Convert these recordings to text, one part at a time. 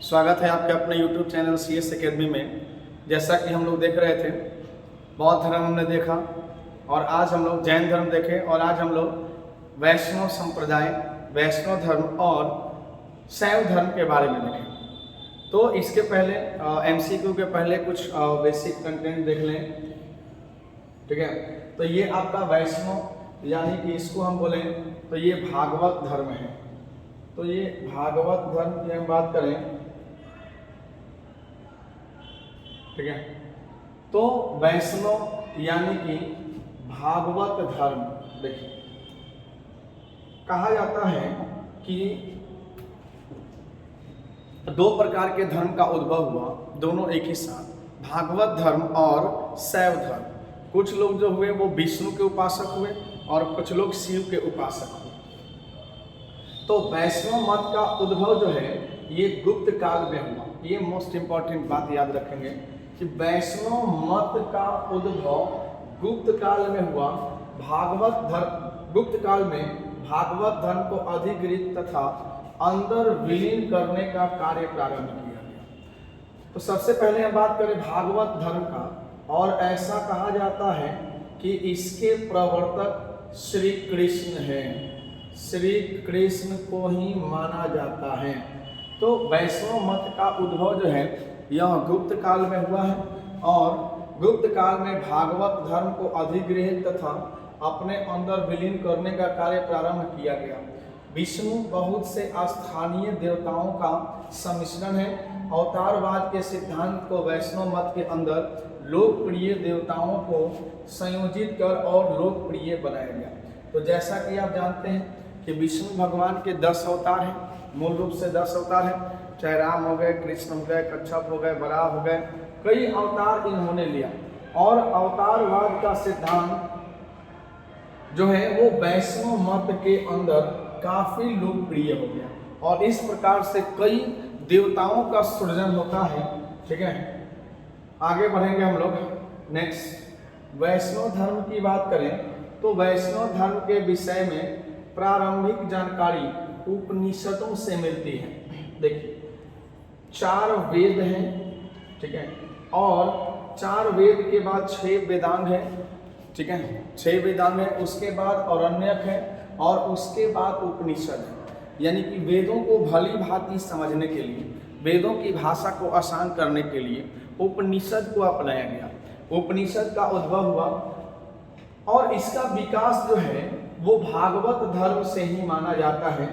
स्वागत है आपके अपने YouTube चैनल CS एकेडमी में। जैसा कि हम लोग देख रहे थे, बौद्ध धर्म हमने देखा और आज हम लोग जैन धर्म देखे और आज हम लोग वैष्णव संप्रदाय, वैष्णव धर्म और शैव धर्म के बारे में देखें। तो इसके पहले MCQ के पहले कुछ बेसिक कंटेंट देख लें, ठीक है। तो ये आपका वैष्णव यानी कि इसको हम बोलें तो ये भागवत धर्म है। तो ये भागवत धर्म की हम बात करें, ठीक है। तो वैष्णव यानी कि भागवत धर्म, देखिए कहा जाता है कि दो प्रकार के धर्म का उद्भव हुआ, दोनों एक ही साथ, भागवत धर्म और शैव धर्म। कुछ लोग जो हुए वो विष्णु के उपासक हुए और कुछ लोग शिव के उपासक हुए। तो वैष्णव मत का उद्भव जो है ये गुप्त काल में हुआ। ये मोस्ट इंपॉर्टेंट बात याद रखेंगे कि वैष्णव मत का उद्भव गुप्त काल में हुआ। भागवत धर्म गुप्त काल में भागवत धर्म को अधिकृत तथा अंदर विलीन करने का कार्य प्रारंभ किया गया। तो सबसे पहले हम बात करें भागवत धर्म का, और ऐसा कहा जाता है कि इसके प्रवर्तक श्री कृष्ण हैं। श्री कृष्ण को ही माना जाता है। तो वैष्णव मत का उद्भव जो है यह गुप्त काल में हुआ है और गुप्त काल में भागवत धर्म को अधिग्रहित तथा अपने अंदर विलीन करने का कार्य प्रारंभ किया गया। विष्णु बहुत से स्थानीय देवताओं का सम्मिश्रण है। अवतारवाद के सिद्धांत को वैष्णव मत के अंदर लोकप्रिय देवताओं को संयोजित कर और लोकप्रिय बनाया गया। तो जैसा कि आप जानते हैं कि विष्णु भगवान के 10 अवतार हैं, मूल रूप से 10 अवतार हैं, चाहे राम हो गए, कृष्ण हो गए, कच्छप हो गए, वराह हो गए, कई अवतार इन्होंने लिया। और अवतारवाद का सिद्धांत जो है वो वैष्णव मत के अंदर काफी लोकप्रिय हो गया और इस प्रकार से कई देवताओं का सृजन होता है, ठीक है। आगे बढ़ेंगे हम लोग। नेक्स्ट वैष्णव धर्म की बात करें तो वैष्णव धर्म के विषय में प्रारंभिक जानकारी उपनिषदों से मिलती है। देखिए 4 वेद हैं, ठीक है, और 4 वेद के बाद 6 वेदांग है, ठीक है, 6 वेदांग है, उसके बाद अरण्यक है और उसके बाद उपनिषद है। यानी कि वेदों को भली भांति समझने के लिए, वेदों की भाषा को आसान करने के लिए उपनिषद को अपनाया गया। उपनिषद का उद्भव हुआ और इसका विकास जो है वो भागवत धर्म से ही माना जाता है।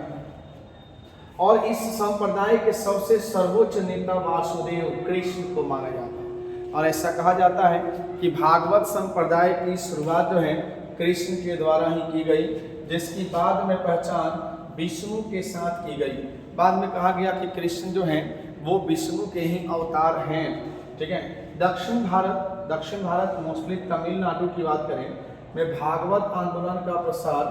और इस संप्रदाय के सबसे सर्वोच्च नेता वासुदेव कृष्ण को माना जाता है। और ऐसा कहा जाता है कि भागवत संप्रदाय की शुरुआत जो है कृष्ण के द्वारा ही की गई, जिसकी बाद में पहचान विष्णु के साथ की गई। बाद में कहा गया कि कृष्ण जो हैं वो विष्णु के ही अवतार हैं, ठीक है। दक्षिण भारत मोस्टली तमिलनाडु की बात करें में भागवत आंदोलन का प्रसार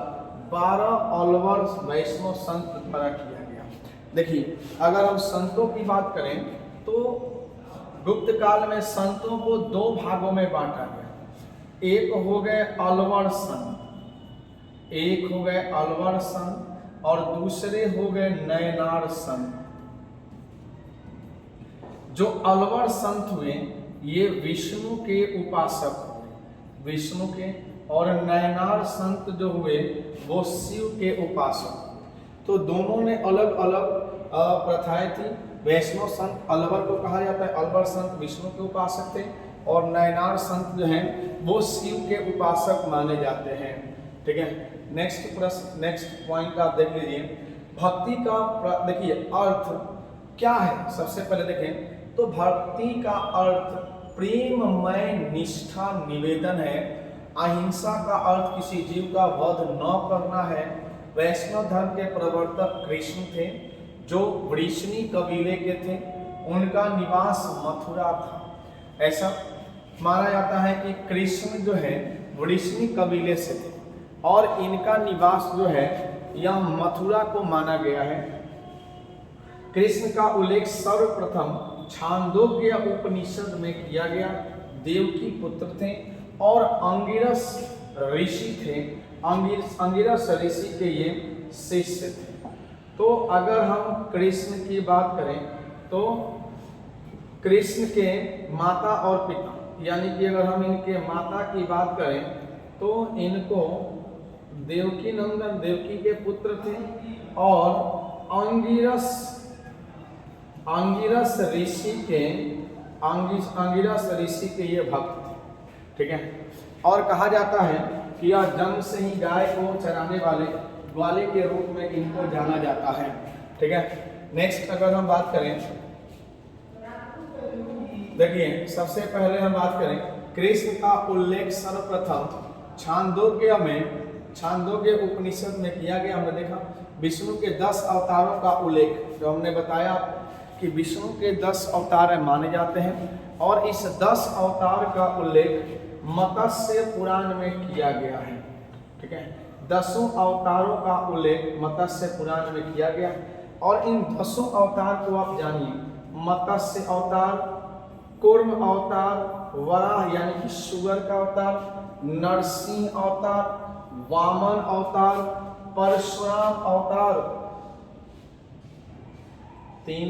12 अलवर वैष्णव संत द्वारा किया गया। देखिए अगर हम संतों की बात करें तो गुप्त काल में संतों को 2 भागों में बांटा गया। एक हो गए अलवर संत, और दूसरे हो गए नयनार संत। जो अलवर संत हुए ये विष्णु के उपासक हुए, विष्णु के, और नयनार संत जो हुए वो शिव के उपासक। तो दोनों ने अलग अलग प्रथाएं थी। वैष्णव संत अलवर को कहा जाता है, अलवर संत विष्णु के उपासक थे और नयनार संत जो हैं वो शिव के उपासक माने जाते हैं, ठीक है। नेक्स्ट पॉइंट आप देख लीजिए। भक्ति का देखिए अर्थ क्या है। सबसे पहले देखें तो भक्ति का अर्थ प्रेममय निष्ठा निवेदन है। अहिंसा का अर्थ किसी जीव का वध न करना है। वैष्णव धर्म के प्रवर्तक कृष्ण थे जो वृष्णि कबीले के थे, उनका निवास मथुरा था। ऐसा माना जाता है कि कृष्ण जो है वृष्णि कबीले से थे और इनका निवास जो है यह मथुरा को माना गया है। कृष्ण का उल्लेख सर्वप्रथम छांदोग्य उपनिषद में किया गया। देवकी पुत्र थे और अंगिरस ऋषि थे। अंगिरस ऋषि के ये शिष्य थे। तो अगर हम कृष्ण की बात करें तो कृष्ण के माता और पिता, यानी कि अगर हम इनके माता की बात करें तो इनको देवकी नंदन, देवकी के पुत्र थे, और अंगिरस ऋषि के ये भक्त थे। ठीक है, और कहा जाता है कि यह जन्म से ही गाय को चराने वाले ग्वाले के रूप में इनको जाना जाता है। ठीक है, नेक्स्ट अगर हम बात करें, देखिए सबसे पहले हम बात करें कृष्ण का उल्लेख सर्वप्रथम छांदोग्य उपनिषद में किया गया। हमने देखा विष्णु के 10 अवतारों का उल्लेख, जो हमने बताया कि विष्णु के 10 अवतार माने जाते हैं, और इस 10 अवतार का उल्लेख मत्स्य पुराण में किया गया है। ठीक है, 10 अवतारों का उल्लेख मत्स्य पुराण में किया गया, और इन 10 अवतार को आप जानिए, मत्स्य अवतार, कूर्म अवतार, वराह यानी कि सुगर का अवतार, नरसिंह अवतार, वामन अवतार, परशुराम अवतार 3,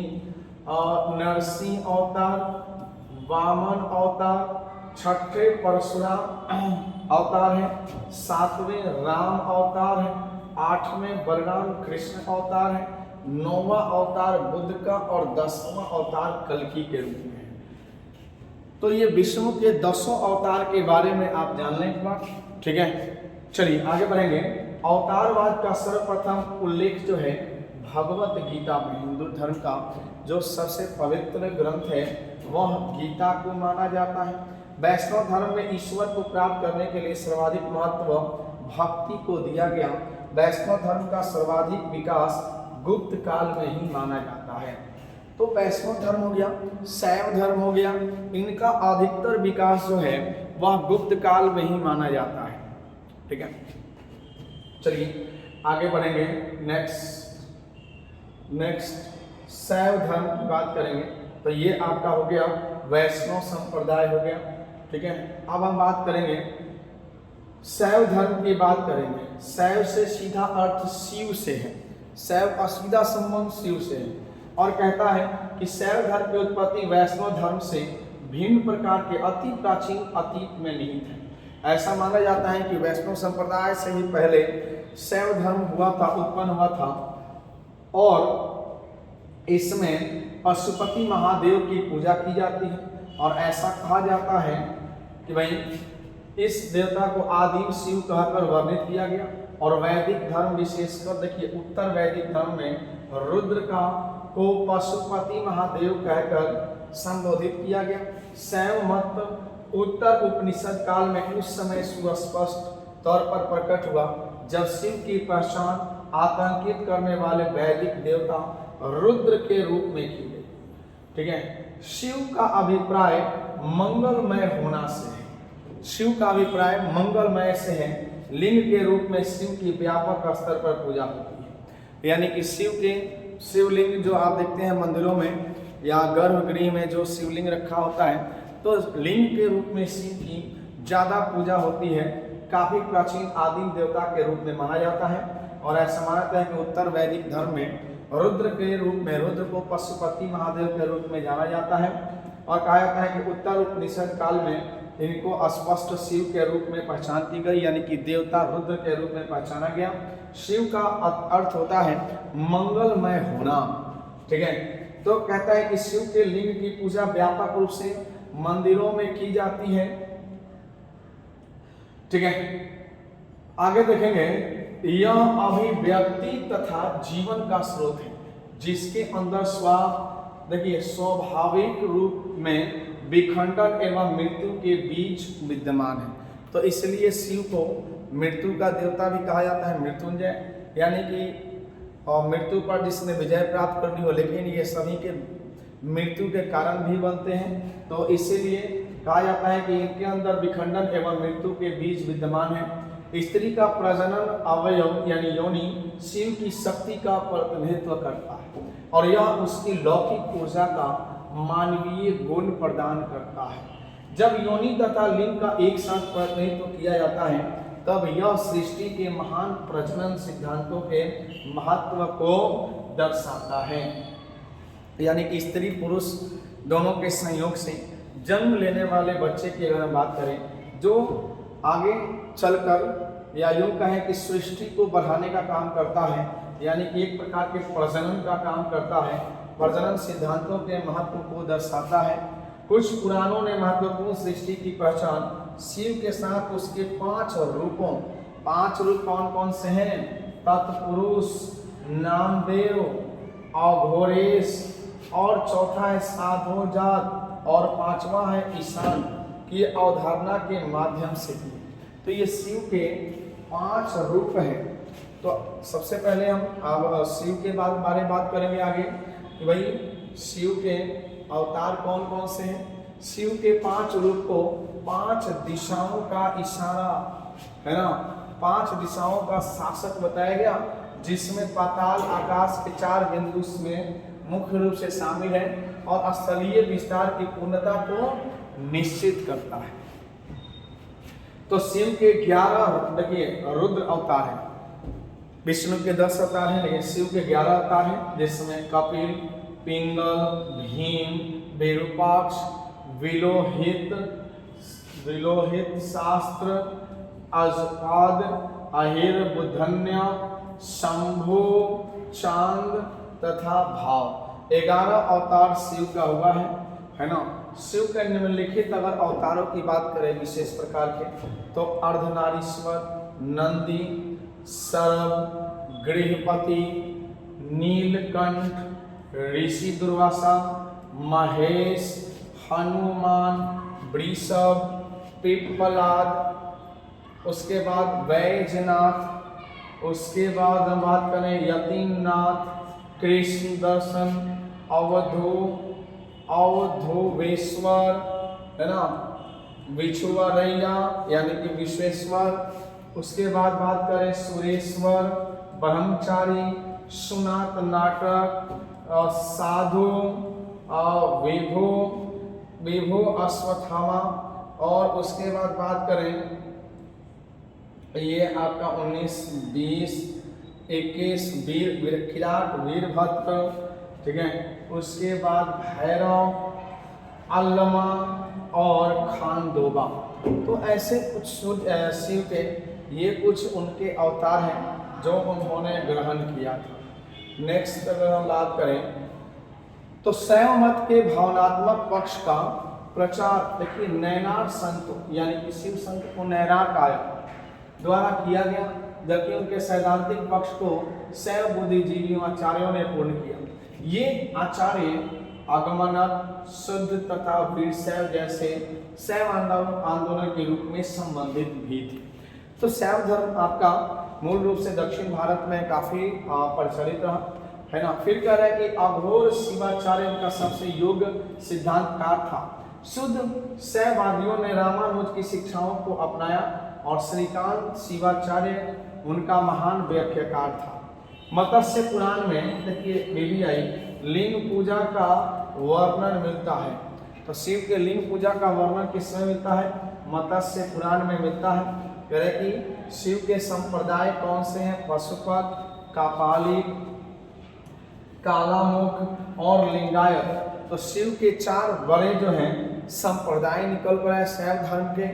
नरसिंह अवतार, वामन अवतार, 6ठे परशुराम अवतार है, 7वें राम अवतार है, 8वें बलराम कृष्ण अवतार है, 9वां अवतार बुद्ध का, और 10वां अवतार कल्कि के रूप में है। तो ये विष्णु के 10 अवतार के बारे में आप जान लें एक बार। ठीक है, चलिए आगे बढ़ेंगे। अवतारवाद का सर्वप्रथम उल्लेख जो है भगवत गीता में, हिंदू धर्म का जो सबसे पवित्र ग्रंथ है वह गीता को माना जाता है। वैष्णव धर्म में ईश्वर को प्राप्त करने के लिए सर्वाधिक महत्व भक्ति को दिया गया। वैष्णव धर्म का सर्वाधिक विकास गुप्त काल में ही माना जाता है। तो वैष्णव धर्म हो गया, शैव धर्म हो गया, इनका अधिकतर विकास जो है वह गुप्त काल में ही माना जाता है। ठीक है, चलिए आगे बढ़ेंगे। नेक्स्ट शैव धर्म की बात करेंगे, तो ये आपका हो गया वैष्णव संप्रदाय हो गया। ठीक है, अब हम बात करेंगे शैव धर्म की बात करेंगे। शैव से सीधा अर्थ शिव से है, शैव का सीधा संबंध शिव से है, और कहता है कि शैव धर्म की उत्पत्ति वैष्णव धर्म से भिन्न प्रकार के अति प्राचीन अतीत में निहित है। ऐसा माना जाता है कि वैष्णव संप्रदाय से ही पहले शैव धर्म हुआ था, उत्पन्न हुआ था, और इसमें पशुपति महादेव की पूजा की जाती है, और ऐसा कहा जाता है कि भाई इस देवता को आदिम शिव कहकर वर्णित किया गया। और वैदिक धर्म विशेषकर देखिए उत्तर वैदिक धर्म में रुद्र को पशुपति महादेव कहकर संबोधित किया गया। शैव मत उत्तर उपनिषद काल में उस समय सुस्पष्ट तौर पर प्रकट हुआ जब शिव की पहचान आतंकित करने वाले वैदिक देवता रुद्र के रूप में की गई। ठीक है, शिव का अभिप्राय मंगलमय होना से है, शिव का अभिप्राय मंगलमय से है। लिंग के रूप में शिव की व्यापक स्तर पर पूजा होती है, यानी कि शिवलिंग जो आप देखते हैं मंदिरों में या गर्भगृह में जो शिवलिंग रखा होता है, तो लिंग के रूप में शिव की ज़्यादा पूजा होती है। काफ़ी प्राचीन आदिम देवता के रूप में माना जाता है, और ऐसा माना जाता है कि उत्तर वैदिक धर्म में रुद्र के रूप में, रुद्र को पशुपति महादेव के रूप में जाना जाता है, और कहा जाता है कि उत्तर उपनिषद काल में इनको स्पष्ट शिव के रूप में पहचान की गई, यानी कि देवता रुद्र के रूप में पहचाना गया। शिव का अर्थ होता है मंगलमय होना। ठीक है, तो कहता है कि शिव के लिंग की पूजा व्यापक रूप से मंदिरों में की जाती है। ठीक है, आगे देखेंगे, यह अभिव्यक्ति तथा जीवन का स्रोत है जिसके अंदर देखिए स्वाभाविक रूप में विखंडन एवं मृत्यु के बीच विद्यमान है। तो इसलिए शिव को मृत्यु का देवता भी कहा जाता है, मृत्युंजय, यानी कि मृत्यु पर जिसने विजय प्राप्त करनी हो, लेकिन ये सभी के मृत्यु के कारण भी बनते हैं। तो इसीलिए कहा जाता है कि इनके अंदर विखंडन एवं मृत्यु के बीच विद्यमान है। स्त्री का प्रजनन अवयव यानी योनि शिव की शक्ति का प्रतिनिधित्व करता है, और यह उसकी लौकिक ऊर्जा का मानवीय गुण प्रदान करता है। जब योनि तथा लिंग का एक साथ प्रतिनिधित्व किया जाता है, तब यह सृष्टि के महान प्रजनन सिद्धांतों के महत्व को दर्शाता है। यानी कि स्त्री पुरुष दोनों के संयोग से जन्म लेने वाले बच्चे की अगर हम बात करें, जो आगे चलकर या यूँ कहें कि सृष्टि को बढ़ाने का काम करता है, यानी कि एक प्रकार के प्रजनन का काम करता है, प्रजनन सिद्धांतों के महत्व को दर्शाता है। कुछ पुराणों ने महत्वपूर्ण सृष्टि की पहचान शिव के साथ उसके 5 रूपों, 5 रूप कौन कौन से हैं? तत्पुरुष, नामदेव, अघोरेश, और चौथा है साधोजात, और 5वां है ईशान की अवधारणा के माध्यम से की। तो ये शिव के 5 रूप हैं। तो सबसे पहले हम अब शिव के बारे में बात करेंगे आगे कि भाई शिव के अवतार कौन कौन से हैं। शिव के 5 रूप को 5 दिशाओं का इशारा है ना, 5 दिशाओं का शासक बताया गया, जिसमें पाताल आकाश के 4 बिंदु में मुख्य रूप से शामिल है और स्थलीय विस्तार की पूर्णता को निश्चित करता है। तो शिव के 11 देखिए रुद्र अवतार हैं, विष्णु के 10 अवतार हैं, लेकिन शिव के 11 अवतार हैं, जिसमें कपिल, पिंगल, भीम, विरूपाक्ष, विलोहित शास्त्र, अजपाद, अहिर, बुधन्य, शंभु, चांद तथा भाव। 11 अवतार शिव का हुआ है ना। शिव के निम्नलिखित अगर अवतारों की बात करें विशेष प्रकार के, तो अर्धनारीश्वर, नंदी, सरभ, गृहपति, नीलकंठ, ऋषि दुर्वासा, महेश, हनुमान, वृषभ, पिप्पलाद, उसके बाद वैजनाथ, उसके बाद हम बात करें यतीनाथ, कृष्ण दर्शन, अवधूवेश्वर है ना, विछुवरैया यानी कि विश्वेश्वर, उसके बाद बात करें सुरेश्वर, ब्रह्मचारी, सुनात नाटक, साधु, विभु अश्वत्थामा, और उसके बाद बात करें ये आपका 19, 20, 21 विराट, वीरभद्र, ठीक है। उसके बाद भैरव, अल्लमा और खानदोबा। तो ऐसे कुछ शिव के ये कुछ उनके अवतार हैं जो उन्होंने ग्रहण किया था। नेक्स्ट अगर हम बात करें तो शैव मत के भावनात्मक पक्ष का प्रचार देखिए नैनार संत यानी कि शिव संत को नैनार काया द्वारा किया गया, जबकि उनके सैद्धांतिक पक्ष को शैव बुद्धिजीवियों आचार्यों ने पूर्ण किया। ये आचार्य आगमनक, शुद्ध तथा वीरशैव जैसे शैव आंदोलन के रूप में संबंधित भी थे। तो शैव धर्म आपका मूल रूप से दक्षिण भारत में काफी प्रचलित रहा है ना। फिर कह रहा है कि अघोर शिवाचार्य उनका सबसे योग्य सिद्धांतकार था। शुद्ध शैववादियों ने रामानुज की शिक्षाओं को अपनाया और श्रीकांत शिवाचार्य उनका महान व्याख्याकार था। मत्स्य पुराण में देखिए बेबी लिंग पूजा का वर्णन मिलता है। तो शिव के लिंग पूजा का वर्णन किसमें मिलता है? मत्स्य पुराण में मिलता है। कह रहे कि शिव के संप्रदाय कौन से हैं? पशुपत, कापालिक, कालामुख और लिंगायत। तो शिव के 4 बड़े जो हैं संप्रदाय निकल कर आए शैव धर्म के।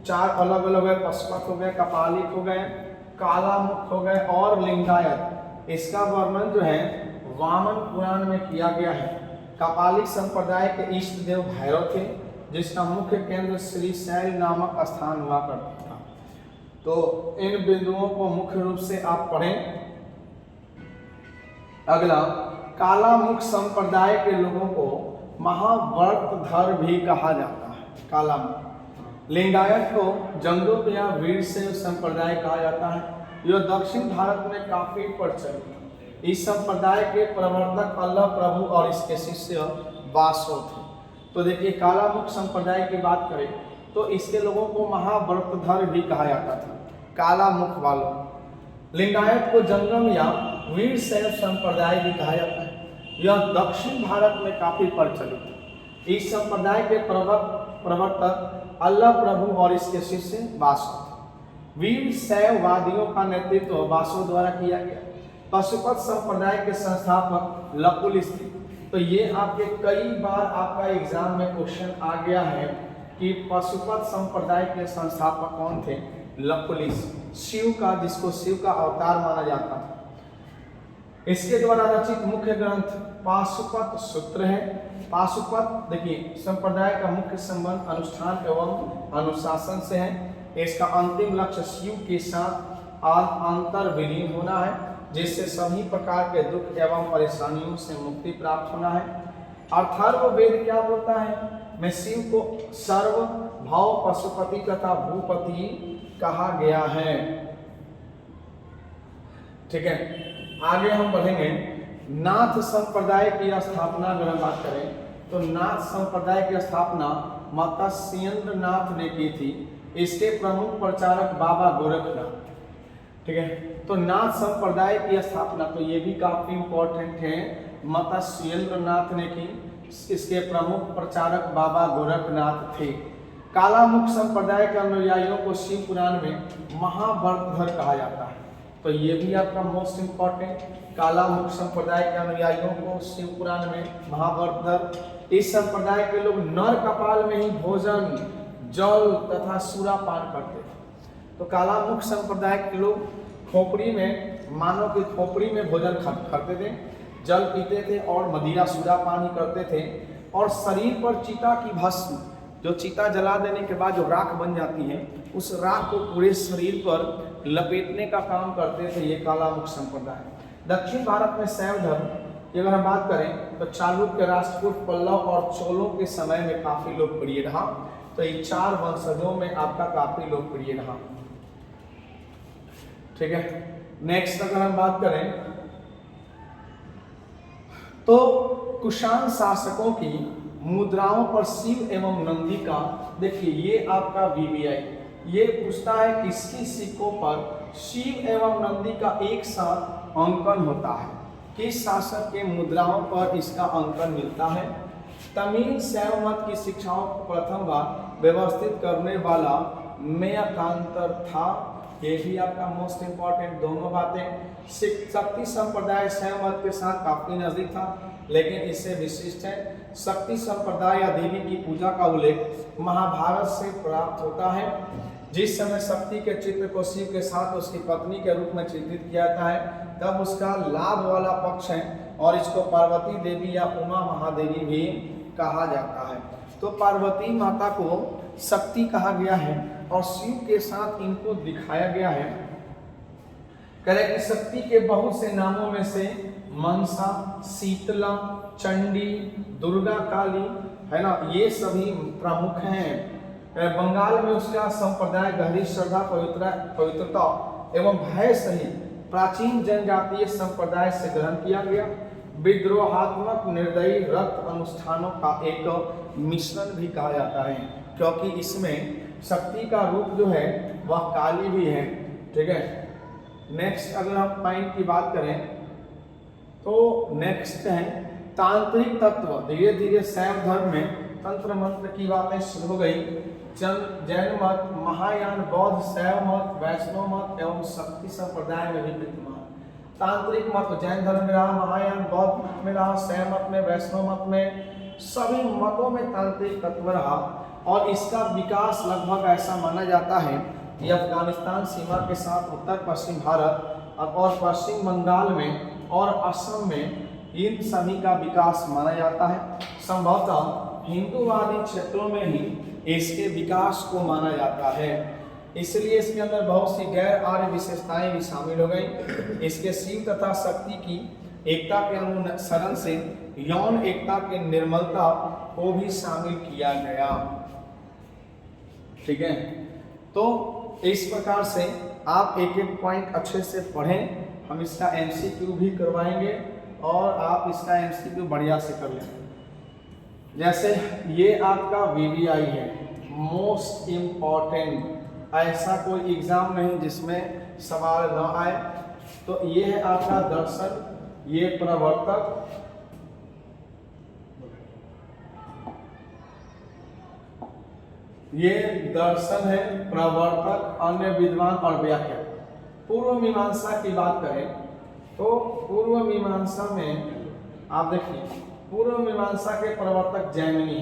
4 अलग अलग है, पशुपत हो गए, कपालिक हो गए, कालामुख हो गए और लिंगायत। इसका वर्णन जो है वामन पुराण में किया गया है। कपालिक संप्रदाय के इष्ट देव भैरव थे, जिसका मुख्य केंद्र श्री शैल नामक स्थान हुआ करता था। तो इन बिंदुओं को मुख्य रूप से आप पढ़ें। अगला, कालामुख संप्रदाय के लोगों को महाव्रतधर भी कहा जाता है। कालामुख। लिंगायत को जंगुक या वीरशैव संप्रदाय कहा जाता है। यह दक्षिण भारत में काफी प्रचलित है। इस संप्रदाय के प्रवर्तक अल्लाह प्रभु और इसके शिष्य वासो थे। तो देखिए कालामुख संप्रदाय की बात करें तो इसके लोगों को महाव्रतधर भी कहा जाता था, कालामुख वालों। लिंगायत को जंगम या वीरशैव संप्रदाय भी कहा जाता है। यह दक्षिण भारत में काफी प्रचलित है। इस संप्रदाय के प्रवर्तक अल्लाह प्रभु और इसके शिष्य वासो थे। वीरशैववादियों का नेतृत्व वासो द्वारा किया गया। पशुपत संप्रदाय के संस्थापक लकुलिश थे। तो ये आपके कई बार आपका एग्जाम में क्वेश्चन आ गया है कि पशुपत संप्रदाय के संस्थापक कौन थे? लकुलिश, शिव का, जिसको शिव का अवतार माना जाता था। इसके द्वारा रचित मुख्य ग्रंथ पाशुपत सूत्र है। पाशुपत देखिए संप्रदाय का मुख्य संबंध अनुष्ठान एवं अनुशासन से है। इसका अंतिम लक्ष्य शिव के साथ अंतर विलीन होना है, जिससे सभी प्रकार के दुख एवं परेशानियों से मुक्ति प्राप्त होना है। अथर्ववेद क्या बोलता है? मैं शिव को सर्व भाव पशुपति तथा भूपति कहा गया है। ठीक है, आगे हम बढ़ेंगे। नाथ संप्रदाय की स्थापना अगर हम बात करें तो नाथ संप्रदाय की स्थापना माता मत्स्येंद्र नाथ ने की थी। इसके प्रमुख प्रचारक बाबा गोरखनाथ। ठीक है, तो नाथ संप्रदाय की स्थापना, तो ये भी काफी इंपॉर्टेंट है, माता मत्स्येंद्र नाथ ने की। इसके प्रमुख प्रचारक बाबा गोरखनाथ थे। कालामुख संप्रदाय के अनुयायियों को शिव पुराण में महाभरतधर कहा जाता है। तो ये भी आपका मोस्ट इंपॉर्टेंट, कालामुख संप्रदाय के अनुयायियों को शिव पुराण में महाभरतधर। इस संप्रदाय के लोग नर कपाल में ही भोजन, जल तथा सूरा पान करते थे। तो कालामुख संप्रदाय के लोग खोपड़ी में, मानव की खोपड़ी में भोजन करते थे, जल पीते थे और मदिरा सूरा पान करते थे। और शरीर पर चिता की भस्म, जो चिता जला देने के बाद जो राख बन जाती है, उस राख को पूरे शरीर पर लपेटने का काम करते थे ये कालामुख संप्रदाय। दक्षिण भारत में शैव धर्म की अगर हम बात करें तो चालुक्य, राष्ट्रकूट, पल्लव और चोलों के समय में काफी लोकप्रिय रहा। तो ये 4 वंशजों में आपका काफी लोकप्रिय रहा। ठीक है, नेक्स्ट अगर हम बात करें तो कुषाण शासकों की मुद्राओं पर शिव एवं नंदी का, देखिए ये आपका वीवीआई, ये पूछता है किसकी सिक्कों पर शिव एवं नंदी का एक साथ अंकन होता है, किस शासक के मुद्राओं पर इसका अंकन मिलता है। तमिल शैव मत की शिक्षाओं को प्रथम बार व्यवस्थित करने वाला मेयकांतर था। ये भी आपका मोस्ट इंपॉर्टेंट दोनों बातें। शक्ति संप्रदाय शैव मत के साथ काफी नजदीक था, लेकिन इससे विशिष्ट है। शक्ति संप्रदाय या देवी की पूजा का उल्लेख महाभारत से प्राप्त होता है। जिस समय शक्ति के चित्र को शिव के साथ उसकी पत्नी के रूप में चित्रित किया जाता है, तब उसका लाभ वाला पक्ष है और इसको पार्वती देवी या उमा महादेवी भी कहा जाता है। तो पार्वती माता को शक्ति कहा गया है और शिव के साथ इनको दिखाया गया है। कह रहे कि शक्ति के बहुत से नामों में से मनसा, शीतला, चंडी, दुर्गा काली है ना, ये सभी प्रमुख हैं। बंगाल में उसका संप्रदाय गहरी श्रद्धा, पवित्रता एवं भय सहित प्राचीन जनजातीय संप्रदाय से ग्रहण किया गया। विद्रोहात्मक निर्दयी रक्त अनुष्ठानों का एक मिश्रण भी कहा जाता है, क्योंकि इसमें शक्ति का रूप जो है वह काली भी है। ठीक है, नेक्स्ट अगर हम पॉइंट की बात करें तो नेक्स्ट है तांत्रिक तत्व। धीरे धीरे शैव धर्म में तंत्र मंत्र की बातें शुरू हो गई। जैन मत, महायान, बौद्ध, शैव मत, वैष्णव मत एवं शक्ति संप्रदाय में भी विद्यमान। तांत्रिक मत जैन धर्म में रहा, महायान बौद्ध मत में रहा, शैव मत में, वैष्णव मत में, सभी मतों में तांत्रिक तत्व रहा। और इसका विकास लगभग ऐसा माना जाता है कि अफगानिस्तान सीमा के साथ उत्तर पश्चिम भारत और पश्चिम बंगाल में और असम में इन सभी का विकास माना जाता है। संभवतः हिंदूवादी क्षेत्रों में ही इसके विकास को माना जाता है, इसलिए इसके अंदर बहुत सी गैर आर्य विशेषताएं भी शामिल हो गई। इसके शिव तथा शक्ति की एकता के अनुसरण से यौन एकता के निर्मलता को भी शामिल किया गया। ठीक है, तो इस प्रकार से आप एक एक पॉइंट अच्छे से पढ़ें। हम इसका एमसीक्यू भी करवाएंगे और आप इसका एमसीक्यू बढ़िया से कर लेंगे। जैसे ये आपका वीवीआई है, मोस्ट इम्पॉर्टेंट, ऐसा कोई एग्जाम नहीं जिसमें सवाल न आए। तो ये है आपका दर्शन, ये प्रवर्तक, ये दर्शन है, प्रवर्तक, अन्य विद्वान और व्याख्या। पूर्व मीमांसा की बात करें तो पूर्व मीमांसा में आप देखिए, पूर्व मीमांसा के प्रवर्तक जैमिनी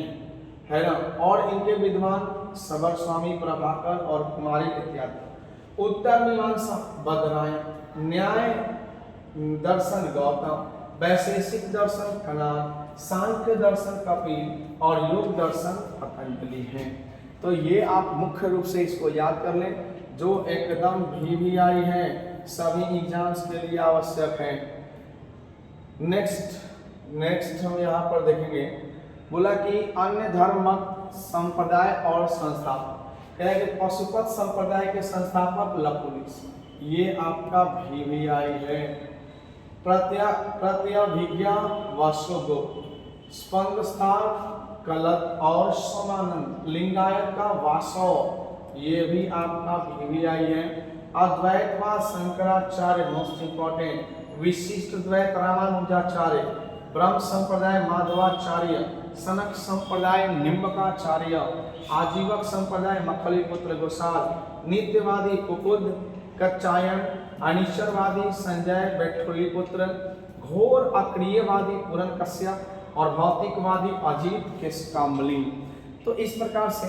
है ना, और इनके विद्वान सबर स्वामी, प्रभाकर और कुमारी इत्यादि। उत्तर मीमांसा बदनायन, न्याय दर्शन गौतम, वैशेषिक दर्शन कनाद, सांख्य दर्शन कपिल और योग दर्शन पतंजलि हैं। तो ये आप मुख्य रूप से इसको याद कर लें, जो एकदम VVI है, सभी एग्जाम्स के लिए आवश्यक है। नेक्स्ट हम यहाँ पर देखेंगे, बोला कि अन्य धर्म मत संप्रदाय और संस्थापक, कह कि पशुपत संप्रदाय के संस्थापक लकुलिस, ये आपका VVI है। प्रत्यभिज्ञा वासुगुप्त, स्पंदस्थान कलत और सोमानंद, लिंगायत का वासव, ये भी आपका VVI है। अद्वैतवाद शंकराचार्य मोस्ट इंपॉर्टेंट, विशिष्ट द्वैत रामानुजाचार्य, ब्रह्म संप्रदाय माधवाचार्य, सनक संप्रदाय निम्बकाचार्य, आजीवक संप्रदाय मखलीपुत्र गोसाल, नित्यवादी कुकुद कच्चायन, अनिश्चरवादी संजय बैठुलीपुत्र, घोर अक्रियवादी पूरन कश्यप और भौतिकवादी अजीत केशकाम्बली। तो इस प्रकार से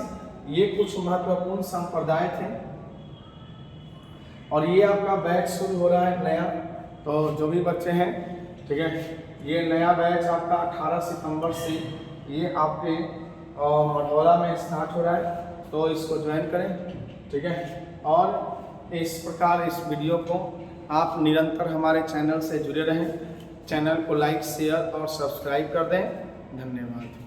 ये कुछ महत्वपूर्ण संप्रदाय थे और ये आपका बैच शुरू हो रहा है नया। तो जो भी बच्चे हैं, ठीक है, ये नया बैच आपका 18 सितंबर से ये आपके मढ़ौरा में स्टार्ट हो रहा है, तो इसको ज्वाइन करें, ठीक है। और इस प्रकार इस वीडियो को आप निरंतर हमारे चैनल से जुड़े रहें, चैनल को लाइक, शेयर और सब्सक्राइब कर दें। धन्यवाद।